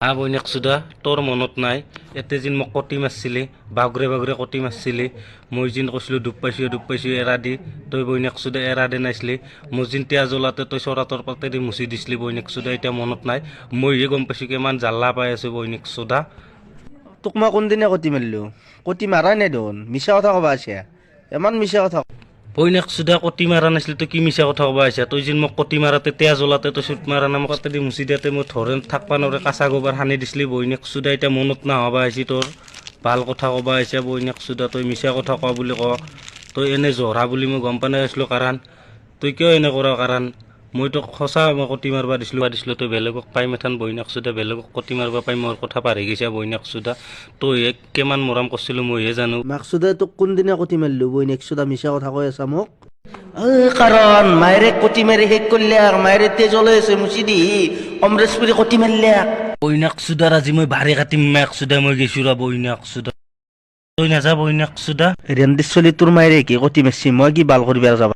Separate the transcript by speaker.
Speaker 1: বৈনাক চুদা তোৰ মনত নাই এতে যেন মোক কটি মাৰছিলি বাগৰে বাগৰে কটি মাৰছিলি মই যেন কৈছিলোঁ ডুব পাইছোঁ এৰা দি তই বৈনাক চুদা এৰা দে নাইছিলি মোৰ যেন তেয়া জ্বলাতে তই চৰাতৰ পাতেদি মুচি দিছিলি বৈনাক চুদা এতিয়া মনত নাই মইহে গম পাইছোঁ কিমান জ্বালা পাই আছোঁ বৈনাক চুদা।
Speaker 2: তোক মই কোনদিনা কটি মাৰিলোঁ? কটি মাৰাই নাই দেখোন, মিছা কথা ক'বা আছে, ইমান মিছা কথা।
Speaker 1: বৈনাক চুদা কটি মাৰা নাছিলি তই কি মিছা কথা ক'বা আহিছা? তই যেন মোক কটি মাৰাতে তেয়া জ্বলাতে তই চুট মাৰা নাম কাতেদি মুচি দিয়াতে মই ধৰে থাকবা নৰে কাঁচা গোবৰ সানি দিছিলি বৈনাক চুদা এতিয়া মনত নাহবা আহিছি তোৰ ভাল কথা ক'বা আহিছে বৈনাক চুদা তই মিছা কথা কোৱা বুলি ক তই এনে জহৰা বুলি মই গম পোৱা নাছিলোঁ কাৰণ তই কিয় এনে কৰা কাৰণ মই তোক সঁচা মই কটি মাৰবা দিছিলোঁ তই বেলেগক পাই মেথান বৈনাক চুদা বেলেগক কটি মাৰবা পাই মোৰ কথা পাহৰি গৈছা বৈনাক চুদা তই কিমান মৰম কৰিছিলোঁ মইহে জানো।
Speaker 2: মাকচুদে তোক কোনদিনা কটি মাৰিলোঁ? বৈনাক চুদা মিছা কথা কৈ আছা মোক। কাৰণ মায়েৰে কটি মাৰি শেষ কৰিলাক, মায়েৰে তেজ ওলাই আছে মুচি দি অমৰেশ পুৰি কটি মাৰিলাক।
Speaker 1: বৈনাক চুদাৰ আজি মই বাৰী কাটিম মাক চুদা মই গৈছোঁ ৰ বৈনাক চুদা তই নাযা বৈনাক চুদা।
Speaker 2: ৰেন্দিৰ চলি তোৰ মায়েৰে কি কটি মাৰছি, মই কি বাল কৰিবা যাবা?